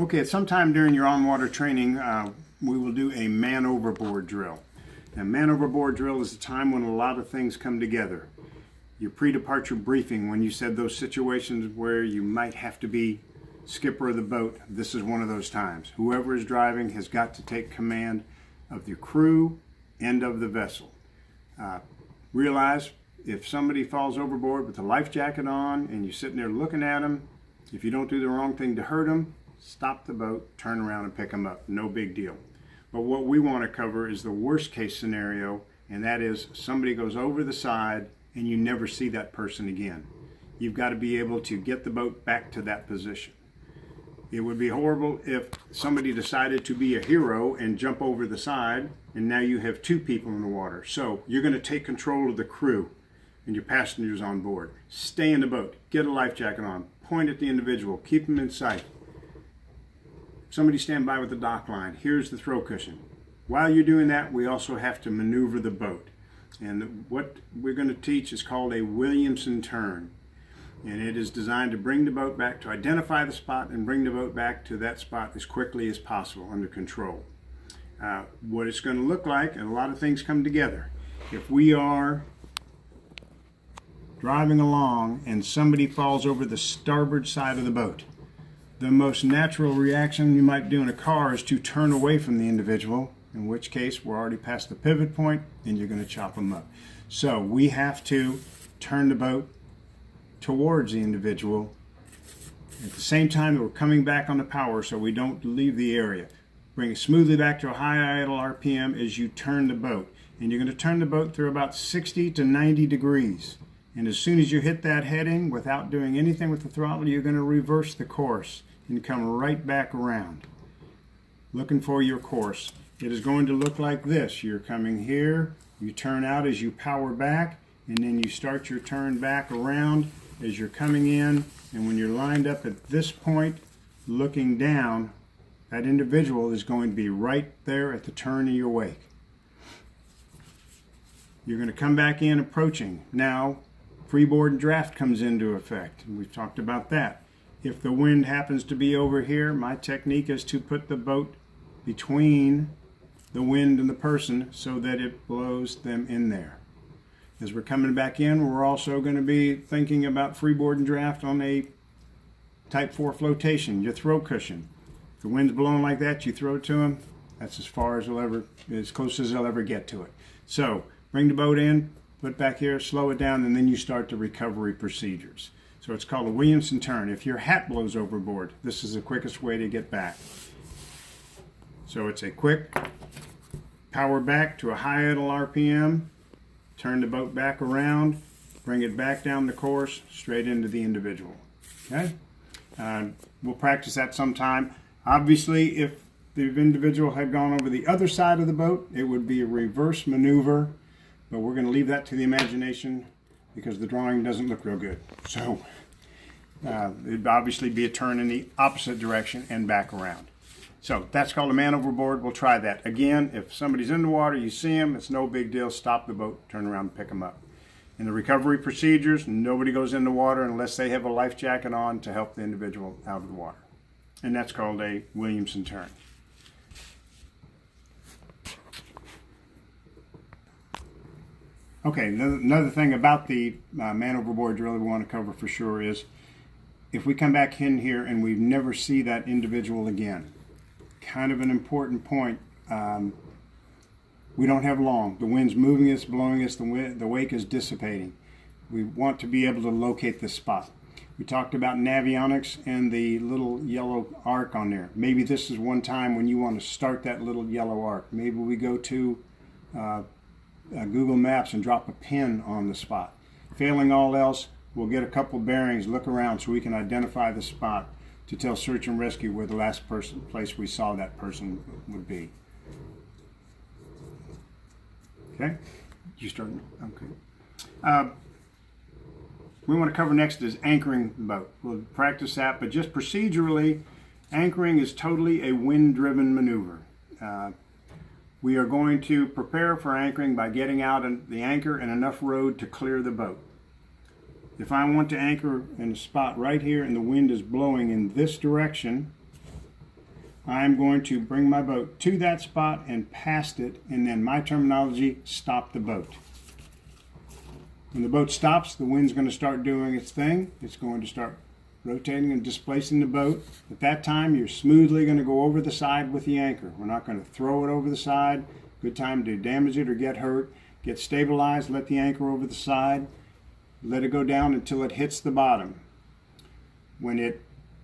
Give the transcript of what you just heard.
Okay, at some time during your on-water training, we will do a man overboard drill. And man overboard drill is a time when a lot of things come together. Your pre-departure briefing, when you said those situations where you might have to be skipper of the boat, this is one of those times. Whoever is driving has got to take command of the crew and of the vessel. Realize if somebody falls overboard with a life jacket on and you're sitting there looking at them, if you don't do the wrong thing to hurt them, stop the boat, turn around and pick them up. No big deal. But what we want to cover is the worst case scenario, and that is somebody goes over the side and you never see that person again. You've got to be able to get the boat back to that position. It would be horrible if somebody decided to be a hero and jump over the side, and now you have two people in the water. So you're going to take control of the crew and your passengers on board. Stay in the boat, get a life jacket on, point at the individual, keep them in sight. Somebody stand by with the dock line. Here's the throw cushion. While you're doing that, we also have to maneuver the boat. And what we're going to teach is called a Williamson turn. And it is designed to bring the boat back, to identify the spot and bring the boat back to that spot as quickly as possible under control. What it's going to look like, and a lot of things come together. If we are driving along and somebody falls over the starboard side of the boat, the most natural reaction you might do in a car is to turn away from the individual, in which case we're already past the pivot point and you're going to chop them up. So we have to turn the boat towards the individual at the same time that we're coming back on the power so we don't leave the area. Bring it smoothly back to a high idle RPM as you turn the boat. And you're going to turn the boat through about 60 to 90 degrees. And as soon as you hit that heading, without doing anything with the throttle, you're going to reverse the course and come right back around. Looking for your course. It is going to look like this. You're coming here, you turn out as you power back, and then you start your turn back around as you're coming in. And when you're lined up at this point, looking down, that individual is going to be right there at the turn of your wake. You're going to come back in approaching. Now, freeboard and draft comes into effect. We've talked about that. If the wind happens to be over here, my technique is to put the boat between the wind and the person so that it blows them in there. As we're coming back in, we're also going to be thinking about freeboard and draft on a type 4 flotation, your throw cushion. If the wind's blowing like that, you throw it to them. That's as far as as close as they'll ever get to it. So bring the boat in, put it back here, slow it down, and then you start the recovery procedures. So it's called a Williamson turn. If your hat blows overboard, this is the quickest way to get back. So it's a quick power back to a high idle RPM, turn the boat back around, bring it back down the course, straight into the individual. Okay? We'll practice that sometime. Obviously, if the individual had gone over the other side of the boat, it would be a reverse maneuver, but we're going to leave that to the imagination because the drawing doesn't look real good. So it'd obviously be a turn in the opposite direction and back around. So that's called a man overboard. We'll try that. Again, if somebody's in the water, you see them, it's no big deal. Stop the boat, turn around and pick them up. In the recovery procedures, nobody goes in the water unless they have a life jacket on to help the individual out of the water. And that's called a Williamson turn. Okay, another thing about the man overboard drill we want to cover for sure is if we come back in here and we never see that individual again, kind of an important point. We don't have long. The wind's moving us, blowing us, the wake is dissipating. We want to be able to locate this spot. We talked about navionics and the little yellow arc on there. Maybe this is one time when you want to start that little yellow arc. Maybe we go to Google Maps and drop a pin on the spot. Failing all else, we'll get a couple bearings, look around so we can identify the spot to tell search and rescue where the last place we saw that person would be. Okay? You starting? Okay. We want to cover next is anchoring the boat. We'll practice that, but just procedurally, anchoring is totally a wind-driven maneuver. We are going to prepare for anchoring by getting out the anchor and enough road to clear the boat. If I want to anchor in a spot right here and the wind is blowing in this direction, I'm going to bring my boat to that spot and past it, and then my terminology, stop the boat. When the boat stops, the wind's going to start doing its thing. It's going to start rotating and displacing the boat. At that time, you're smoothly going to go over the side with the anchor. We're not going to throw it over the side. Good time to damage it or get hurt. Get stabilized, let the anchor over the side. Let it go down until it hits the bottom. When it